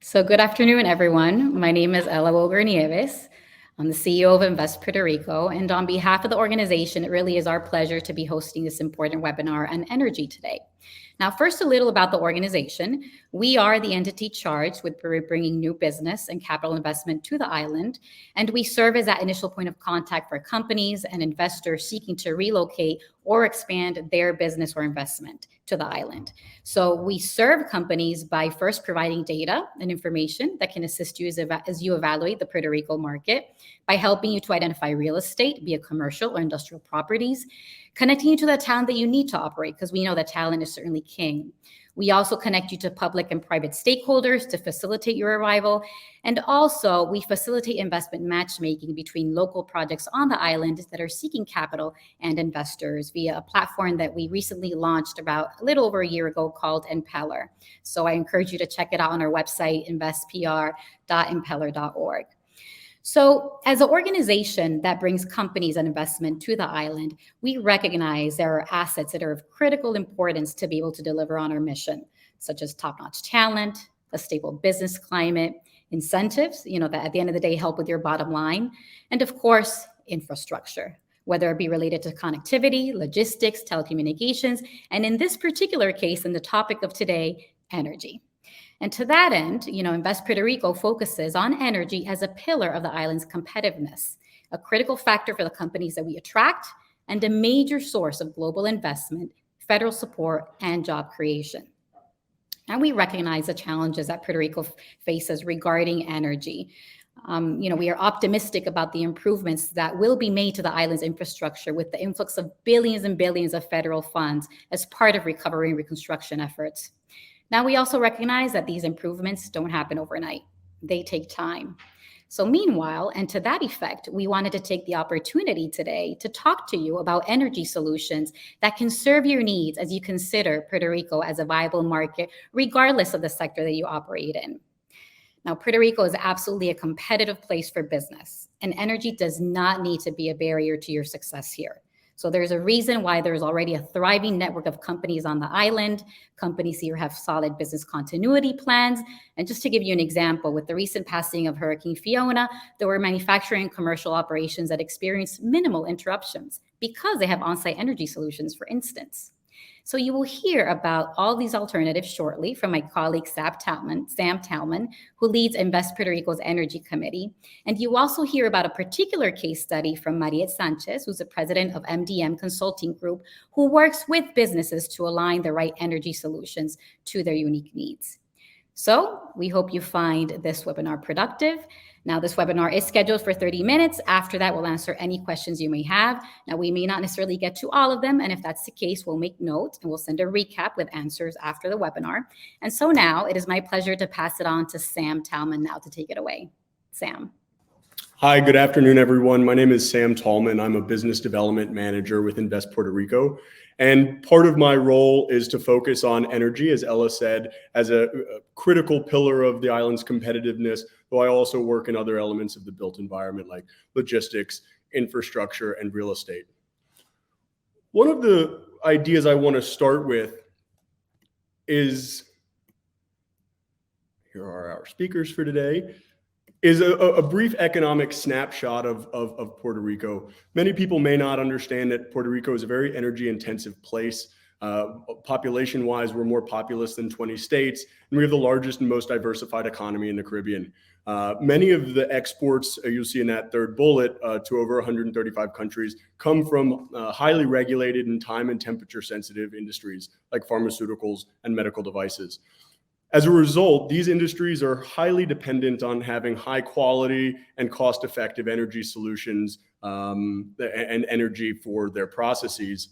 So good afternoon, everyone. My name is Ella Woger-Nieves. I'm the CEO of Invest Puerto Rico, and on behalf of the organization, it really is our pleasure to be hosting this important webinar on energy today. Now, first, a little about the organization. We are the entity charged with bringing new business and capital investment to the island, and we serve as that initial point of contact for companies and investors seeking to relocate or expand their business or investment to the island. So we serve companies by first providing data and information that can assist you as you evaluate the Puerto Rico market, by helping you to identify real estate, be it commercial or industrial properties, connecting you to the talent that you need to operate, because we know that talent is certainly king. We also connect you to public and private stakeholders to facilitate your arrival. And also, we facilitate investment matchmaking between local projects on the island that are seeking capital and investors via a platform that we recently launched about a little over a year ago called Impeller. So I encourage you to check it out on our website, investpr.impeller.org. So as an organization that brings companies and investment to the island, we recognize there are assets that are of critical importance to be able to deliver on our mission, such as top-notch talent, a stable business climate, incentives, that at the end of the day help with your bottom line, and of course, infrastructure, whether it be related to connectivity, logistics, telecommunications, and in this particular case, in the topic of today, energy. And to that end, Invest Puerto Rico focuses on energy as a pillar of the island's competitiveness, a critical factor for the companies that we attract, and a major source of global investment, federal support, and job creation. And we recognize the challenges that Puerto Rico faces regarding energy. We are optimistic about the improvements that will be made to the island's infrastructure with the influx of billions and billions of federal funds as part of recovery and reconstruction efforts. Now, we also recognize that these improvements don't happen overnight. They take time. So meanwhile, and to that effect, we wanted to take the opportunity today to talk to you about energy solutions that can serve your needs as you consider Puerto Rico as a viable market, regardless of the sector that you operate in. Now, Puerto Rico is absolutely a competitive place for business, and energy does not need to be a barrier to your success here. So there's a reason why there's already a thriving network of companies on the island. Companies here have solid business continuity plans. And just to give you an example, with the recent passing of Hurricane Fiona, there were manufacturing and commercial operations that experienced minimal interruptions because they have on-site energy solutions, for instance. So you will hear about all these alternatives shortly from my colleague Sam Talman, who leads Invest Puerto Rico's Energy Committee. And you also hear about a particular case study from Mariette Sanchez, who's the president of MDM Consulting Group, who works with businesses to align the right energy solutions to their unique needs. So we hope you find this webinar productive. Now, this webinar is scheduled for 30 minutes. After that, we'll answer any questions you may have. Now, we may not necessarily get to all of them, and if that's the case, we'll make notes and we'll send a recap with answers after the webinar. And so now it is my pleasure to pass it on to Sam Talman now to take it away. Sam. Hi, good afternoon, everyone. My name is Sam Talman. I'm a business development manager with Invest Puerto Rico. And part of my role is to focus on energy, as Ella said, as a critical pillar of the island's competitiveness, though I also work in other elements of the built environment like logistics, infrastructure, and real estate. One of the ideas I want to start with is, here are our speakers for today, is a brief economic snapshot of Puerto Rico. Many people may not understand that Puerto Rico is a very energy-intensive place. Population-wise, we're more populous than 20 states, and we have the largest and most diversified economy in the Caribbean. Many of the exports you'll see in that third bullet to over 135 countries come from highly regulated and time and temperature-sensitive industries like pharmaceuticals and medical devices. As a result, these industries are highly dependent on having high quality and cost-effective energy solutions and energy for their processes.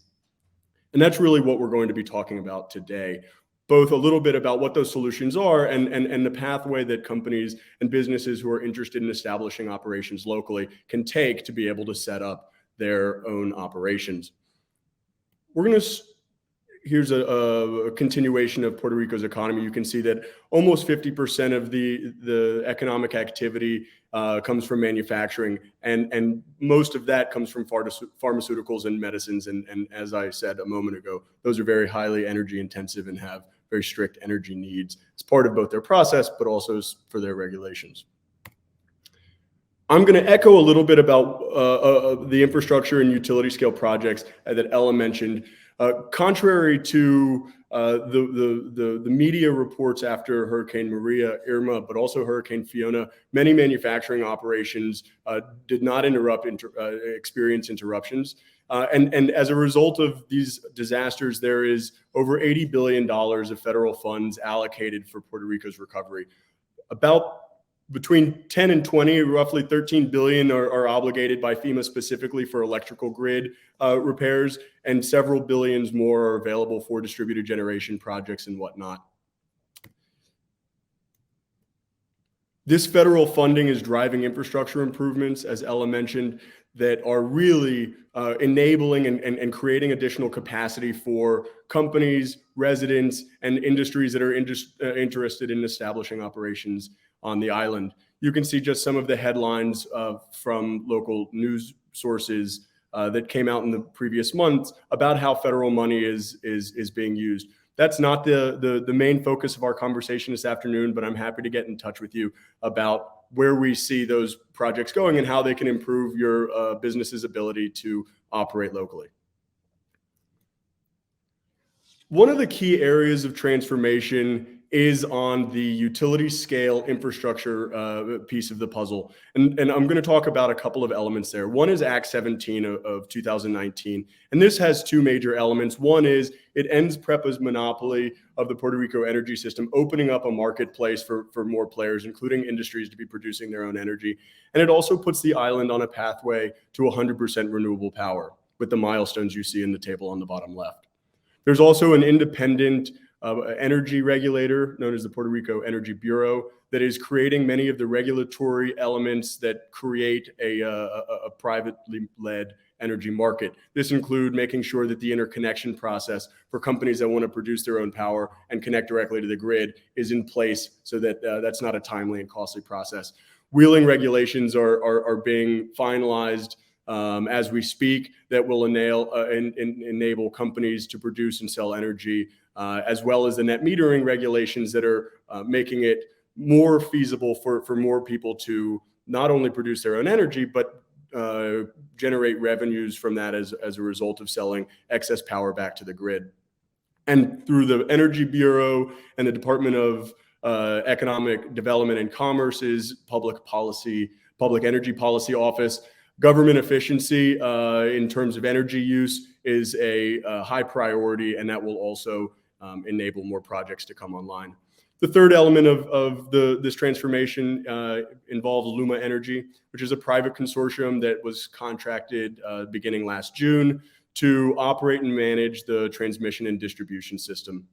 And that's really what we're going to be talking about today, both a little bit about what those solutions are and the pathway that companies and businesses who are interested in establishing operations locally can take to be able to set up their own operations. We're going to Here's a continuation of Puerto Rico's economy. You can see that almost 50% of the economic activity comes from manufacturing, and most of that comes from pharmaceuticals and medicines. And as I said a moment ago, those are very highly energy intensive and have very strict energy needs as part of both their process, but also for their regulations. I'm going to echo a little bit about the infrastructure and utility scale projects that Ella mentioned. Contrary to the media reports after Hurricane Maria, Irma, but also Hurricane Fiona, many manufacturing operations did not experience interruptions. And as a result of these disasters, there is over $80 billion of federal funds allocated for Puerto Rico's recovery. About between 10 and 20, roughly 13 billion are obligated by FEMA specifically for electrical grid repairs, and several billions more are available for distributed generation projects and whatnot. This federal funding is driving infrastructure improvements, as Ella mentioned, that are really enabling and creating additional capacity for companies, residents, and industries that are interested in establishing operations on the island. You can see just some of the headlines from local news sources that came out in the previous months about how federal money is being used. That's not the main focus of our conversation this afternoon, but I'm happy to get in touch with you about where we see those projects going and how they can improve your business's ability to operate locally. One of the key areas of transformation is on the utility scale infrastructure piece of the puzzle. And I'm going to talk about a couple of elements there. One is Act 17 of 2019. And this has two major elements. One is it ends PREPA's monopoly of the Puerto Rico energy system, opening up a marketplace for more players, including industries, to be producing their own energy. And it also puts the island on a pathway to 100% renewable power with the milestones you see in the table on the bottom left. There's also an independent energy regulator known as the Puerto Rico Energy Bureau that is creating many of the regulatory elements that create a privately led energy market. This includes making sure that the interconnection process for companies that want to produce their own power and connect directly to the grid is in place so that that's not a timely and costly process. Wheeling regulations are being finalized as we speak that will enable companies to produce and sell energy, as well as the net metering regulations that are making it more feasible for more people to not only produce their own energy, but generate revenues from that as a result of selling excess power back to the grid. And through the Energy Bureau and the Department of Economic Development and Commerce's Public Energy Policy Office, government efficiency in terms of energy use is a high priority, and that will also enable more projects to come online. The third element of this transformation involves Luma Energy, which is a private consortium that was contracted beginning last June to operate and manage the transmission and distribution system.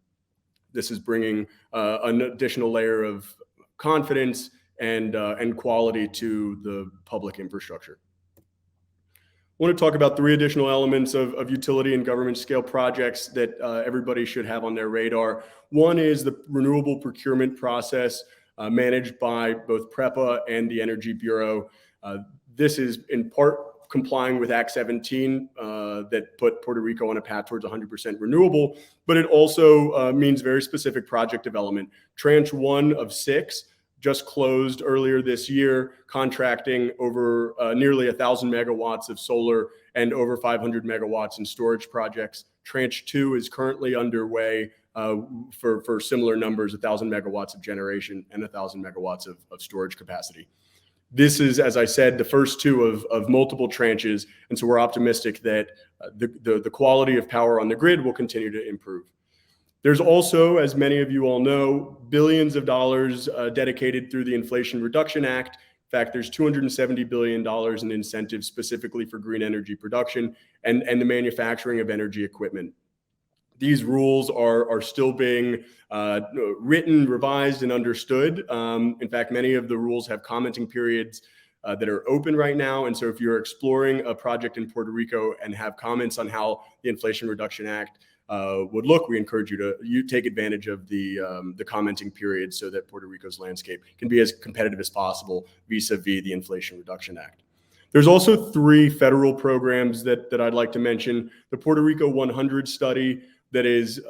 This is bringing an additional layer of confidence and quality to the public infrastructure. I want to talk about three additional elements of utility and government scale projects that everybody should have on their radar. One is the renewable procurement process managed by both PREPA and the Energy Bureau. This is in part complying with Act 17 that put Puerto Rico on a path towards 100% renewable, but it also means very specific project development. Tranche 1 of 6 just closed earlier this year, contracting over nearly 1,000 megawatts of solar and over 500 megawatts in storage projects. Tranche 2 is currently underway for similar numbers, 1,000 megawatts of generation and 1,000 megawatts of storage capacity. This is, as I said, the first two of multiple tranches, and so we're optimistic that the quality of power on the grid will continue to improve. There's also, as many of you all know, billions of dollars dedicated through the Inflation Reduction Act. In fact, there's $270 billion in incentives specifically for green energy production and the manufacturing of energy equipment. These rules are still being written, revised, and understood. In fact, many of the rules have commenting periods that are open right now. And so if you're exploring a project in Puerto Rico and have comments on how the Inflation Reduction Act would look, we encourage you to take advantage of the commenting period so that Puerto Rico's landscape can be as competitive as possible vis-a-vis the Inflation Reduction Act. There's also 3 federal programs that I'd like to mention. The Puerto Rico 100 study that is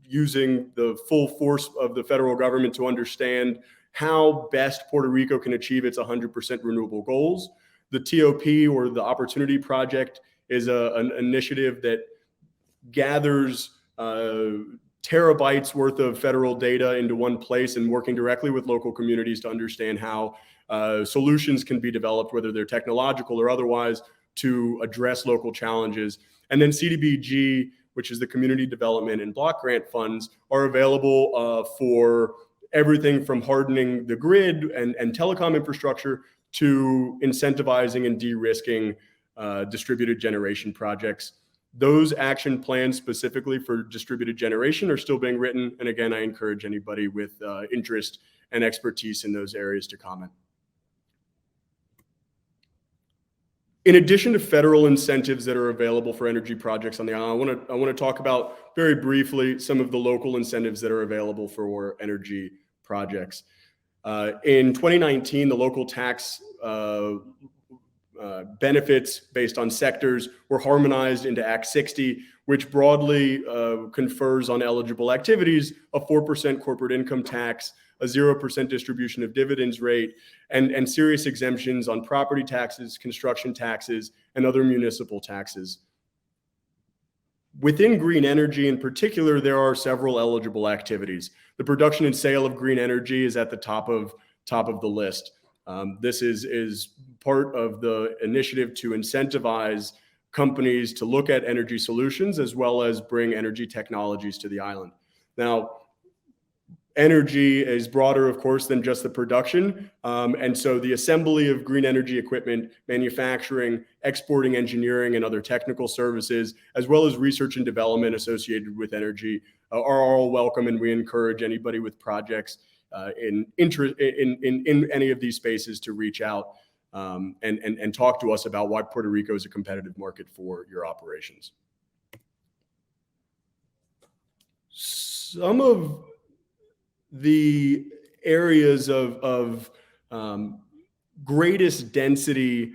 using the full force of the federal government to understand how best Puerto Rico can achieve its 100% renewable goals. The TOP, or the Opportunity Project, is an initiative that gathers terabytes worth of federal data into one place and working directly with local communities to understand how solutions can be developed, whether they're technological or otherwise, to address local challenges. And then CDBG, which is the Community Development and Block Grant funds, are available for everything from hardening the grid and telecom infrastructure to incentivizing and de-risking distributed generation projects. Those action plans specifically for distributed generation are still being written. And again, I encourage anybody with interest and expertise in those areas to comment. In addition to federal incentives that are available for energy projects on the island, I want to talk about very briefly some of the local incentives that are available for energy projects. In 2019, the local tax benefits based on sectors were harmonized into Act 60, which broadly confers on eligible activities a 4% corporate income tax, a 0% distribution of dividends rate, and serious exemptions on property taxes, construction taxes, and other municipal taxes. Within green energy in particular, there are several eligible activities. The production and sale of green energy is at the top of the list. This is part of the initiative to incentivize companies to look at energy solutions as well as bring energy technologies to the island. Now, energy is broader, of course, than just the production. And so the assembly of green energy equipment, manufacturing, exporting, engineering, and other technical services, as well as research and development associated with energy, are all welcome. And we encourage anybody with projects in any of these spaces to reach out and talk to us about why Puerto Rico is a competitive market for your operations. Some of the areas of greatest density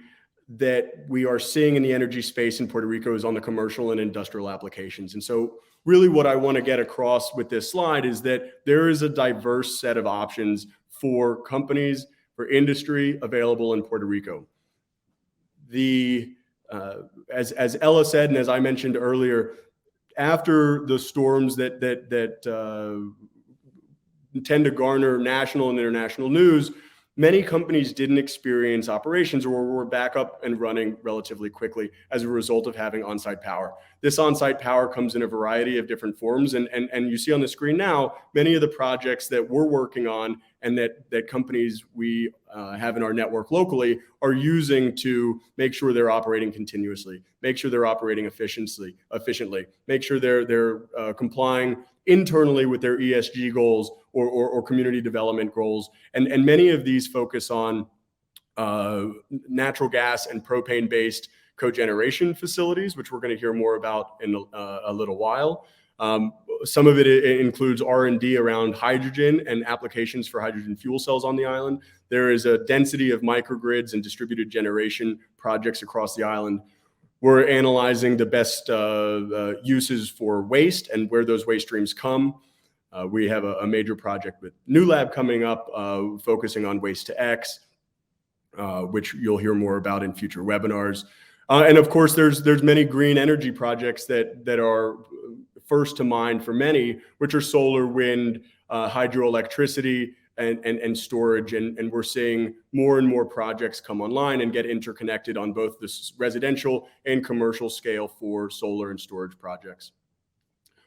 that we are seeing in the energy space in Puerto Rico is on the commercial and industrial applications. And so really what I want to get across with this slide is that there is a diverse set of options for companies, for industry available in Puerto Rico. As Ella said, and as I mentioned earlier, after the storms that tend to garner national and international news, many companies didn't experience operations or were back up and running relatively quickly as a result of having on-site power. This on-site power comes in a variety of different forms. And you see on the screen now, many of the projects that we're working on and that companies we have in our network locally are using to make sure they're operating continuously, make sure they're operating efficiently, make sure they're complying internally with their ESG goals or community development goals. And many of these focus on natural gas and propane-based cogeneration facilities, which we're going to hear more about in a little while. Some of it includes R&D around hydrogen and applications for hydrogen fuel cells on the island. There is a density of microgrids and distributed generation projects across the island. We're analyzing the best uses for waste and where those waste streams come. We have a major project with New Lab coming up, focusing on waste to X, which you'll hear more about in future webinars. And of course, there's many green energy projects that are first to mind for many, which are solar, wind, hydroelectricity, and storage. And we're seeing more and more projects come online and get interconnected on both the residential and commercial scale for solar and storage projects.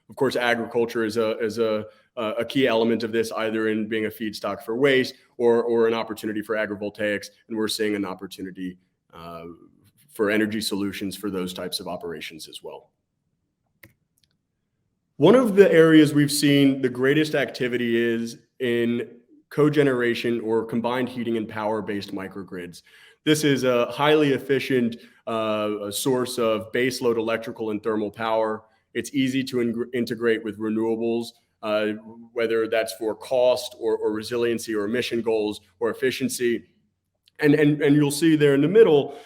Of course, agriculture is a key element of this, either in being a feedstock for waste or an opportunity for agrivoltaics. And we're seeing an opportunity for energy solutions for those types of operations as well. One of the areas we've seen the greatest activity is in cogeneration or combined heating and power-based microgrids. This is a highly efficient source of baseload electrical and thermal power. It's easy to integrate with renewables, whether that's for cost or resiliency or emission goals or efficiency. And you'll see there in the middle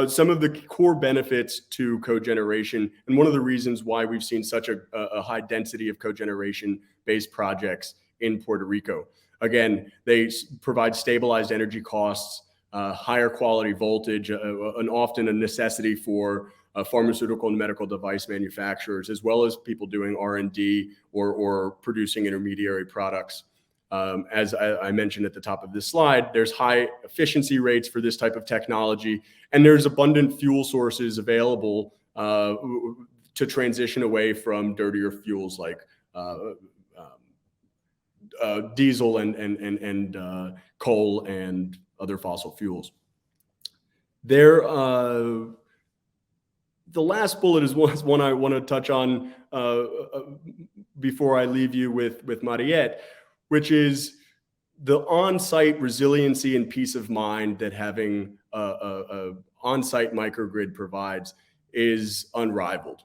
some of the core benefits to cogeneration, and one of the reasons why we've seen such a high density of cogeneration-based projects in Puerto Rico. Again, they provide stabilized energy costs, higher quality voltage, and often a necessity for pharmaceutical and medical device manufacturers, as well as people doing R&D or producing intermediary products. As I mentioned at the top of this slide, there's high efficiency rates for this type of technology, and there's abundant fuel sources available to transition away from dirtier fuels like diesel and coal and other fossil fuels. There, the last bullet is one I want to touch on before I leave you with Mariette, which is the on-site resiliency and peace of mind that having a on-site microgrid provides is unrivaled.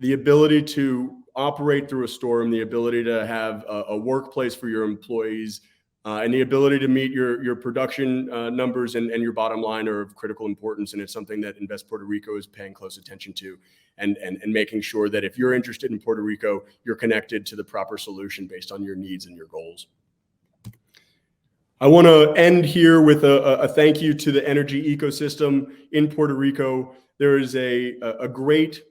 The ability to operate through a storm, the ability to have a workplace for your employees, and the ability to meet your production numbers and your bottom line are of critical importance. And it's something that Invest Puerto Rico is paying close attention to, and making sure that if you're interested in Puerto Rico, you're connected to the proper solution based on your needs and your goals. I want to end here with a thank you to the energy ecosystem in Puerto Rico. There is a great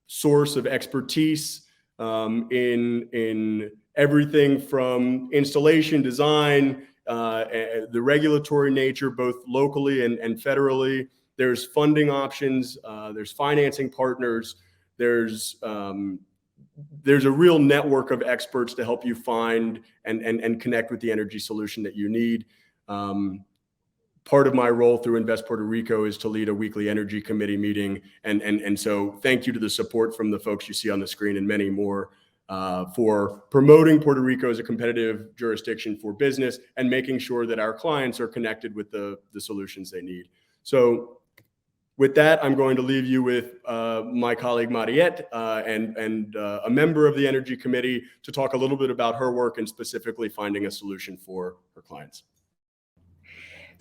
source of expertise in everything from installation design, the regulatory nature, both locally and federally. There's funding options, there's financing partners, there's a real network of experts to help you find and connect with the energy solution that you need. Part of my role through Invest Puerto Rico is to lead a weekly energy committee meeting. And so thank you to the support from the folks you see on the screen and many more for promoting Puerto Rico as a competitive jurisdiction for business and making sure that our clients are connected with the solutions they need. So with that, I'm going to leave you with my colleague Mariette and a member of the Energy Committee to talk a little bit about her work and specifically finding a solution for her clients.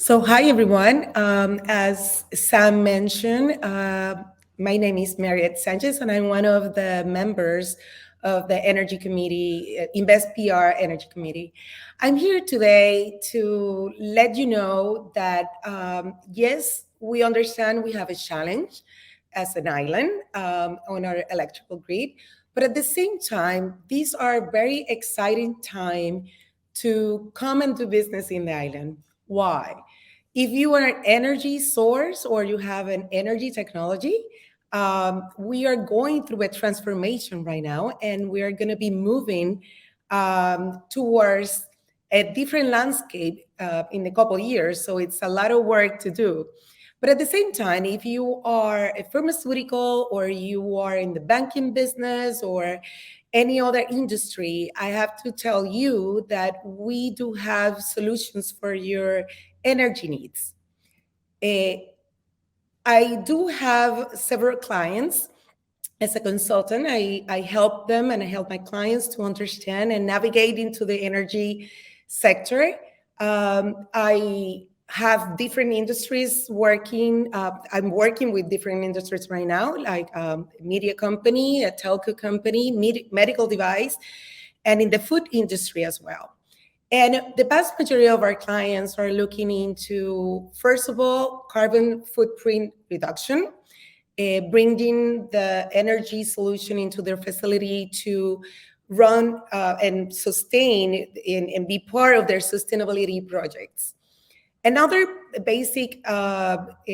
So hi, everyone. As Sam mentioned, my name is Mariette Sanchez, and I'm one of the members of the Energy Committee, Invest PR Energy Committee. I'm here today to let you know that, yes, we understand we have a challenge as an island on our electrical grid, but at the same time, these are very exciting time to come and do business in the island. Why? If you are an energy source or you have an energy technology, we are going through a transformation right now, and we are going to be moving towards a different landscape in a couple of years. So it's a lot of work to do. But at the same time, if you are a pharmaceutical or you are in the banking business or any other industry, I have to tell you that we do have solutions for your energy needs. I do have several clients. As a consultant, I help them and I help my clients to understand and navigate into the energy sector. I have different industries working. I'm working with different industries right now, like a media company, a telco company, medical device, and in the food industry as well. And the vast majority of our clients are looking into, first of all, carbon footprint reduction, bringing the energy solution into their facility to run and sustain and be part of their sustainability projects. Another basic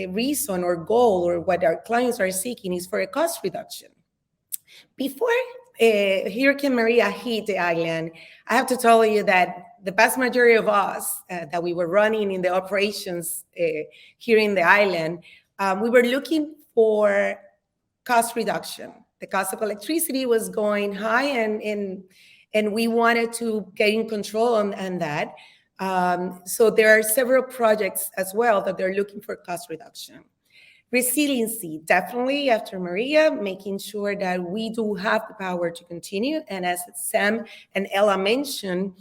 reason or goal or what our clients are seeking is for a cost reduction. Before Hurricane Maria hit the island, I have to tell you that the vast majority of us that we were running in the operations here in the island, we were looking for cost reduction. The cost of electricity was going high, and we wanted to get in control on that. So there are several projects as well that they're looking for cost reduction. Resiliency, definitely after Maria, making sure that we do have the power to continue. And as Sam and Ella mentioned,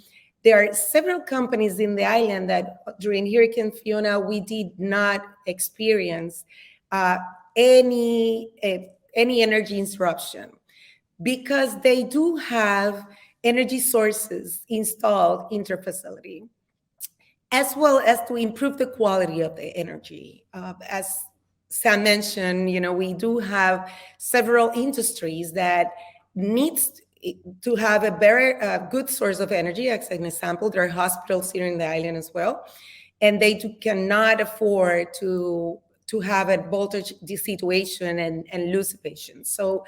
There are several companies in the island that during Hurricane Fiona, we did not experience any energy interruption because they do have energy sources installed in their facility, as well as to improve the quality of the energy. As Sam mentioned, we do have several industries that needs to have a very good source of energy. As an example, there are hospitals here in the island as well, and they cannot afford to have a voltage situation and lose patients. So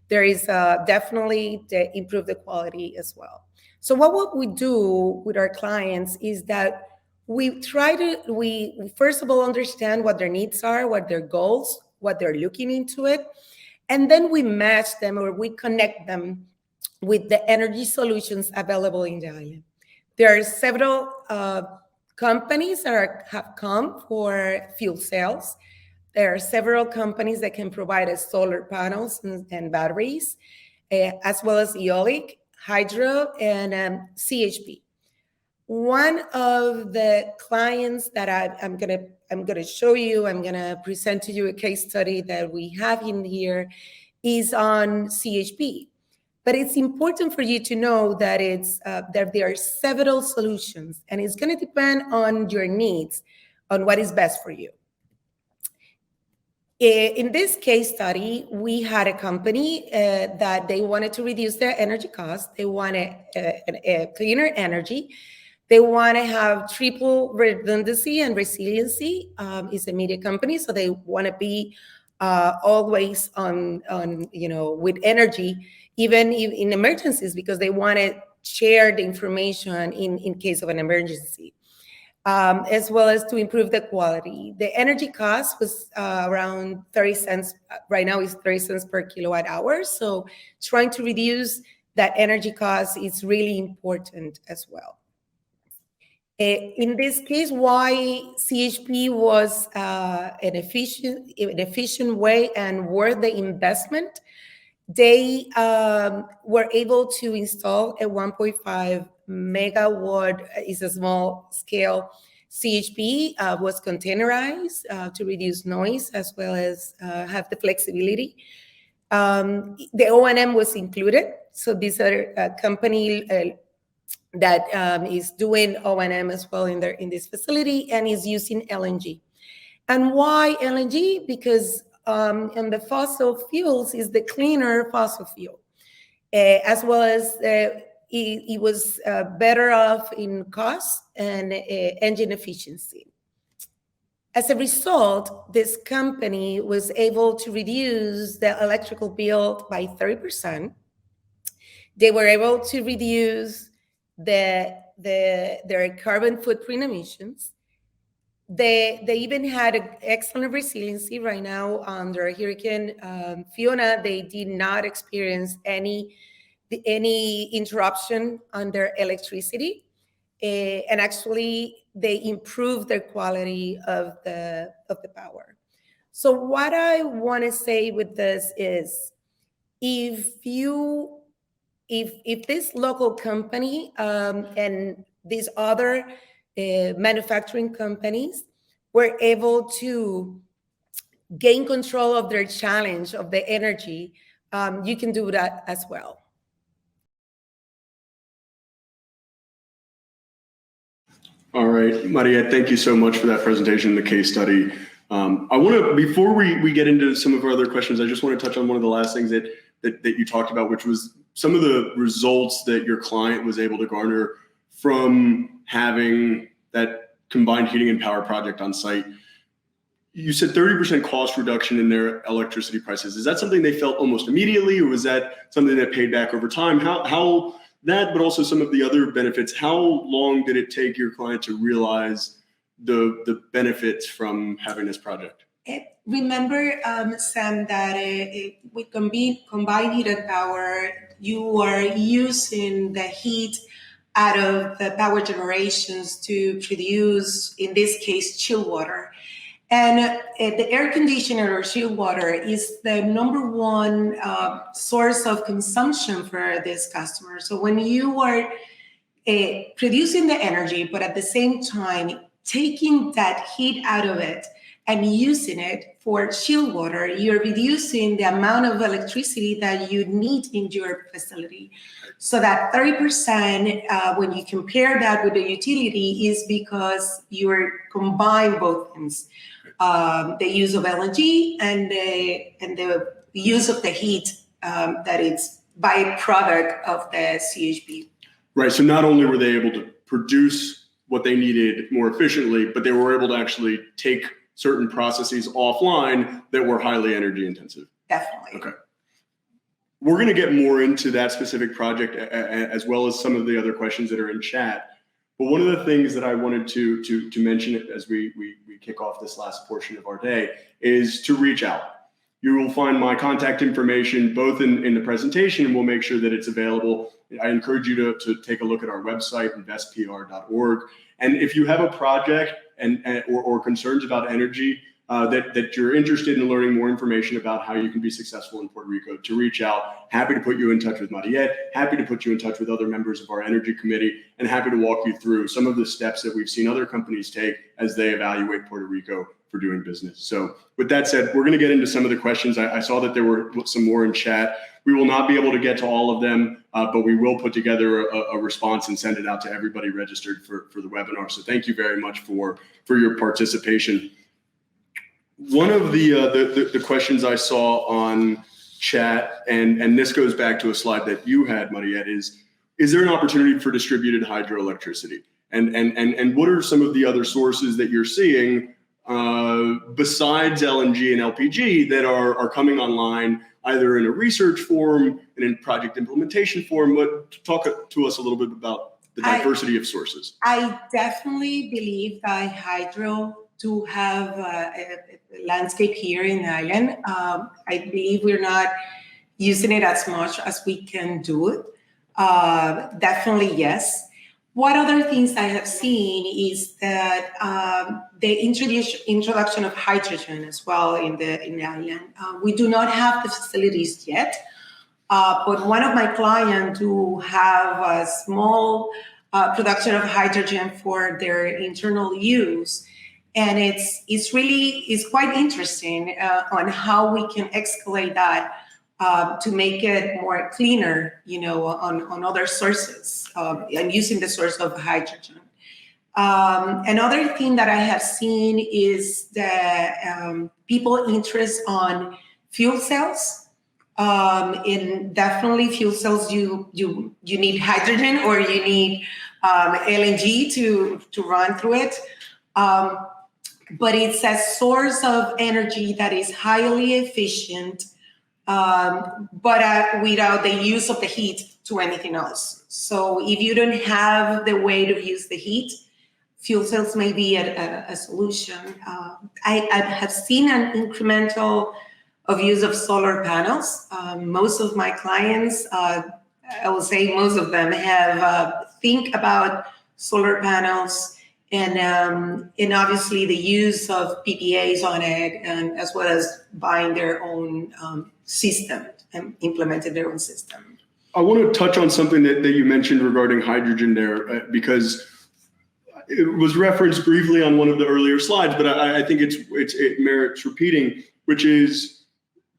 there is definitely to improve the quality as well. So what we do with our clients is that we first of all understand what their needs are, what their goals, what they're looking into it, and then we match them or we connect them with the energy solutions available in the island. There are several companies that have come for fuel cells. There are several companies that can provide us solar panels and batteries, as well as eolic, hydro, and CHP. One of the clients that I'm gonna show you, I'm gonna present to you a case study that we have in here, is on CHP. But it's important for you to know that that there are several solutions, and it's going to depend on your needs, on what is best for you. In this case study, we had a company that they wanted to reduce their energy costs. They wanted a cleaner energy. They want to have triple redundancy and resiliency. It's a media company, so they want to be always on with energy, even in emergencies, because they want to share the information in case of an emergency. As well as to improve the quality. The energy cost was around 30 cents. Right now it's 30 cents per kilowatt hour. So trying to reduce that energy cost is really important as well. In this case, why CHP was an efficient way and worth the investment, they were able to install a 1.5 megawatt, is a small scale CHP, was containerized to reduce noise as well as have the flexibility. The O&M was included. So these are a company that is doing O&M as well in this facility and is using LNG. And why LNG? Because and the fossil fuels is the cleaner fossil fuel, as well as it was better off in cost and engine efficiency. As a result, this company was able to reduce the electrical bill by 30%. They were able to reduce their carbon footprint emissions. They even had an excellent resiliency. Right now under Hurricane Fiona, they did not experience any interruption on their electricity, and actually they improved their quality of the power. So what I want to say with this is, if this local company and these other manufacturing companies were able to gain control of their challenge of the energy, you can do that as well. All right, Mariette, thank you so much for that presentation and the case study. I want to, before we get into some of our other questions, I just want to touch on one of the last things that you talked about, which was some of the results that your client was able to garner from having that combined heating and power project on site. You said 30% cost reduction in their electricity prices. Is that something they felt almost immediately, or was that something that paid back over time? How that, but also some of the other benefits, how long did it take your client to realize the benefits from having this project? Remember, Sam, that with combined heat and power, you are using the heat out of the power generations to produce, in this case, chill water. And the air conditioner or chill water is the number one source of consumption for this customer. So when you are producing the energy, but at the same time, taking that heat out of it and using it for chill water, you're reducing the amount of electricity that you need in your facility. So that 30%, when you compare that with the utility, is because you're combine both things. The use of LNG and the use of the heat that is byproduct of the CHP. Right. So not only were they able to produce what they needed more efficiently, but they were able to actually take certain processes offline that were highly energy intensive. Definitely. Okay. We're going to get more into that specific project as well as some of the other questions that are in chat. But one of the things that I wanted to mention as we kick off this last portion of our day is to reach out. You will find my contact information both in the presentation, and we'll make sure that it's available. I encourage you to take a look at our website, investpr.org. And if you have a project or concerns about energy that you're interested in learning more information about how you can be successful in Puerto Rico, to reach out. Happy to put you in touch with Mariette, happy to put you in touch with other members of our energy committee, and happy to walk you through some of the steps that we've seen other companies take as they evaluate Puerto Rico for doing business. So with that said, we're going to get into some of the questions. I saw that there were some more in chat. We will not be able to get to all of them, but we will put together a response and send it out to everybody registered for the webinar. So thank you very much for your participation. One of the questions I saw on chat, and this goes back to a slide that you had, Mariette, is there an opportunity for distributed hydroelectricity? And what are some of the other sources that you're seeing besides LNG and LPG that are coming online, either in a research form and in project implementation form? Talk to us a little bit about the diversity of sources. I definitely believe that hydro do have a landscape here in the island. I believe we're not using it as much as we can do it. Definitely, yes. What other things I have seen is that the introduction of hydrogen as well in the island. We do not have the facilities yet, but one of my clients who have a small production of hydrogen for their internal use, and it's quite interesting on how we can escalate that to make it more cleaner, on other sources and using the source of hydrogen. Another thing that I have seen is the people interest on fuel cells. In definitely fuel cells, you need hydrogen or you need LNG to run through it. But it's a source of energy that is highly efficient, but without the use of the heat to anything else. So if you don't have the way to use the heat, fuel cells may be a solution. I have seen an incremental of use of solar panels. Most of my clients, I will say most of them have think about solar panels and obviously the use of PPAs on it, and as well as buying their own system and implementing their own system. I want to touch on something that you mentioned regarding hydrogen there, because it was referenced briefly on one of the earlier slides, but I think it merits repeating, which is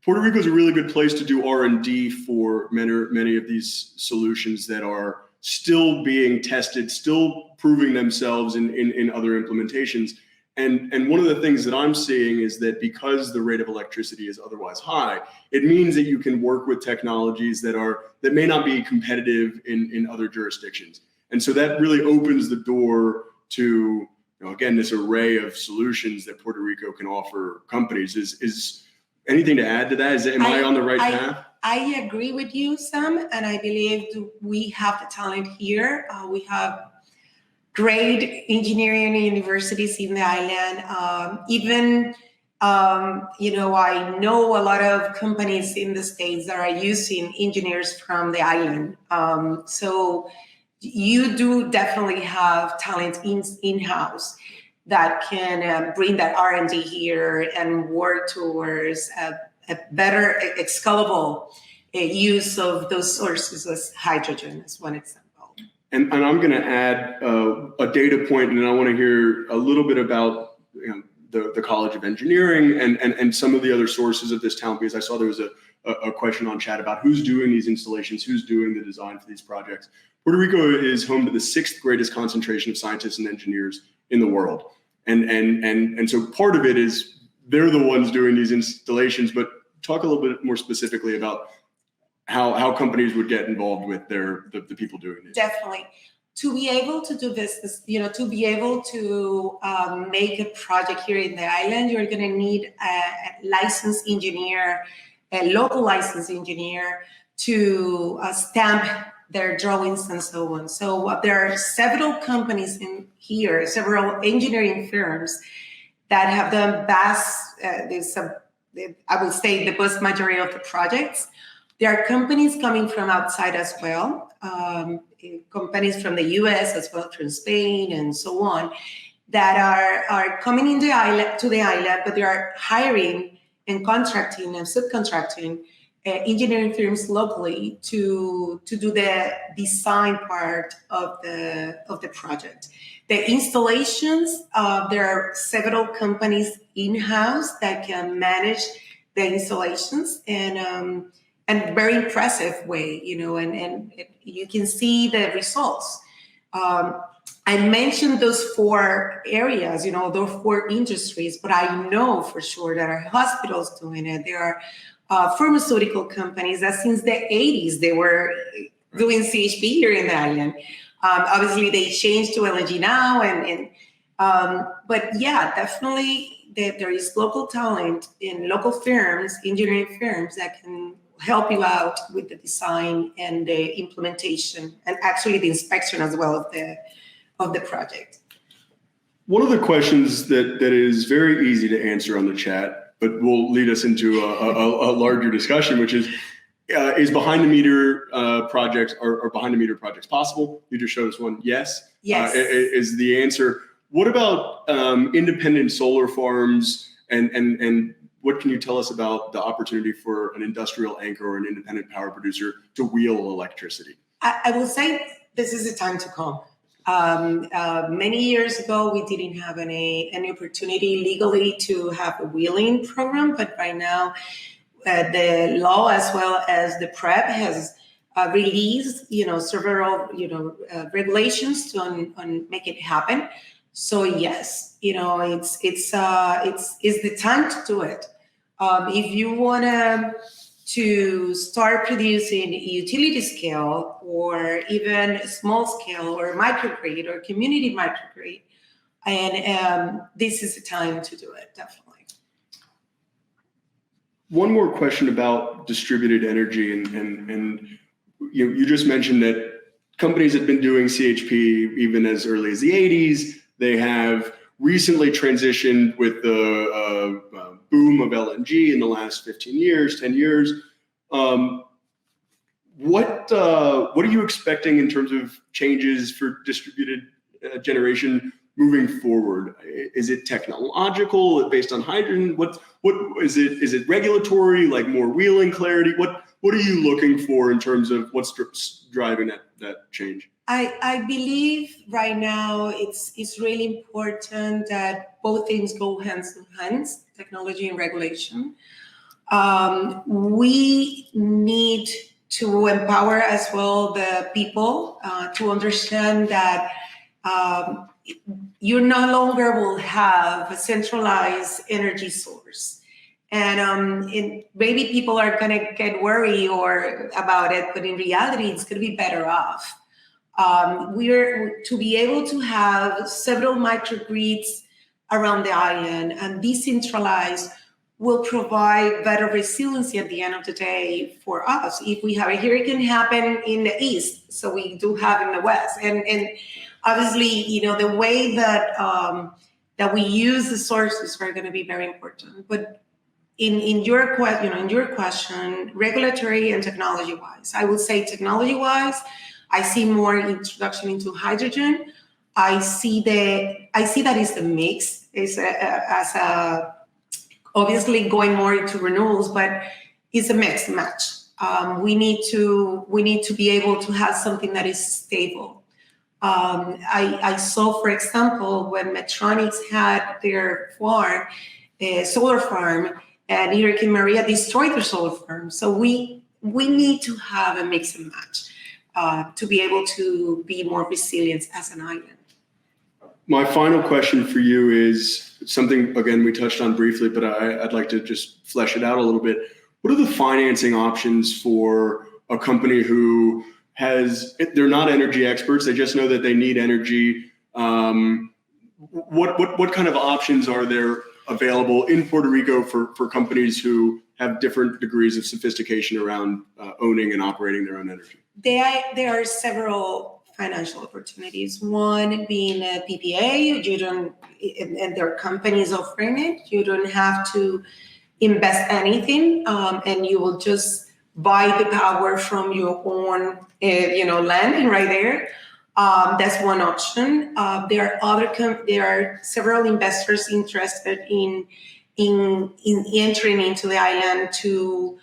Puerto Rico is a really good place to do R&D for many of these solutions that are still being tested, still proving themselves in other implementations. And one of the things that I'm seeing is that because the rate of electricity is otherwise high, it means that you can work with technologies that may not be competitive in other jurisdictions. And so that really opens the door to, again, this array of solutions that Puerto Rico can offer companies. Is anything to add to that? Am I on the right path? I agree with you, Sam, and I believe we have the talent here. We have great engineering universities in the island. I know a lot of companies in the States that are using engineers from the island. So you do definitely have talent in-house that can bring that R&D here and work towards a better scalable use of those sources as hydrogen, as one example. And I'm going to add a data point, and then I want to hear a little bit about the College of Engineering and some of the other sources of this talent, because I saw there was a question on chat about who's doing these installations, who's doing the design for these projects. Puerto Rico is home to the 6th greatest concentration of scientists and engineers in the world. And so part of it is they're the ones doing these installations, but talk a little bit more specifically about how companies would get involved with the people doing this. Definitely. To be able to do business, to be able to make a project here in the island, you're going to need a licensed engineer, a local licensed engineer to stamp their drawings and so on. So there are several companies in here, several engineering firms that have done I would say the vast majority of the projects. There are companies coming from outside as well, companies from the US as well, from Spain and so on, that are coming to the island, but they are hiring and contracting and subcontracting engineering firms locally to do the design part of the project. The installations, there are several companies in-house that can manage the installations and very impressive way, and you can see the results. I mentioned those 4 areas, those 4 industries, but I know for sure that our hospitals doing it. There are pharmaceutical companies that since the 80s, they were doing CHP here in the island. Obviously, they changed to LNG now, but yeah, definitely there is local talent in local firms, engineering firms that can help you out with the design and the implementation, and actually the inspection as well of the project. One of the questions that is very easy to answer on the chat, but will lead us into a larger discussion, which is behind the meter projects or behind the meter projects possible? You just showed us one. Yes. Yes. Is the answer. What about independent solar farms and what can you tell us about the opportunity for an industrial anchor or an independent power producer to wheel electricity? I will say this is the time to come. Many years ago, we didn't have any opportunity legally to have a wheeling program, but right now, the law as well as the PREP has released, several, regulations on make it happen. So yes, it's the time to do it. If you want to start producing utility scale or even small scale or microgrid or community microgrid, and this is the time to do it, definitely. One more question about distributed energy, and you just mentioned that companies have been doing CHP even as early as the 80s. They have recently transitioned with the boom of LNG in the last 15 years, 10 years. What are you expecting in terms of changes for distributed generation moving forward? Is it technological, based on hydrogen? What is it? Is it regulatory, like more wheeling clarity? What are you looking for in terms of what's driving that change? I believe right now it's really important that both things go hands in hands, technology and regulation. We need to empower as well the people to understand that you no longer will have a centralized energy source. And maybe people are going to get worried about it, but in reality, it's going to be better off. We're to be able to have several microgrids around the island and decentralized will provide better resiliency at the end of the day for us. If we have a hurricane happen in the east, so we do have in the west, and obviously, the way that that we use the sources are going to be very important. But in your question, regulatory and technology-wise, I would say technology-wise, I see more introduction into hydrogen. I see that it's a mix. It's obviously going more into renewables, but it's a mix and match. We need to be able to have something that is stable. I saw, for example, when Medtronic had their farm, solar farm, and Hurricane Maria destroyed their solar farm. So we need to have a mix and match to be able to be more resilient as an island. My final question for you is something, again, we touched on briefly, but I'd like to just flesh it out a little bit. What are the financing options for a company who they're not energy experts, they just know that they need energy? What kind of options are there available in Puerto Rico for companies who have different degrees of sophistication around owning and operating their own energy? There are several financial opportunities. One being a PPA, and there are companies offering it. You don't have to invest anything, and you will just buy the power from your own, land right there. That's one option. There are several investors interested in entering into the island to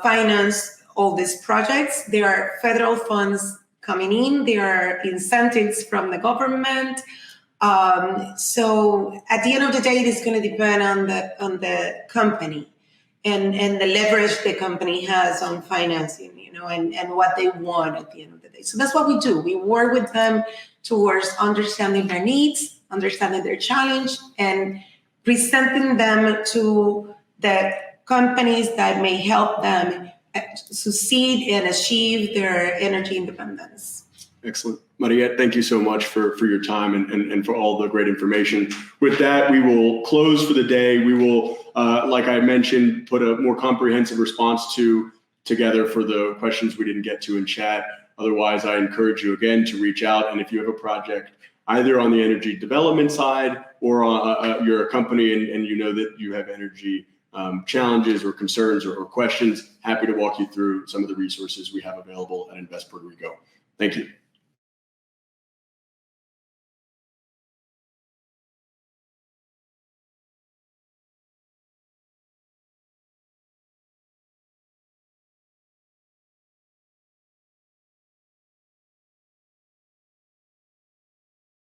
finance all these projects. There are federal funds coming in. There are incentives from the government. So at the end of the day, it is going to depend on the company and the leverage the company has on financing, and what they want at the end of the day. So that's what we do. We work with them towards understanding their needs, understanding their challenge, and presenting them to the companies that may help them succeed and achieve their energy independence. Excellent. Mariette, thank you so much for your time and for all the great information. With that, we will close for the day. We will, like I mentioned, put a more comprehensive response together for the questions we didn't get to in chat. Otherwise, I encourage you again to reach out. And if you have a project either on the energy development side or you're a company and you know that you have energy challenges or concerns or questions, happy to walk you through some of the resources we have available at Invest Puerto Rico. Thank you.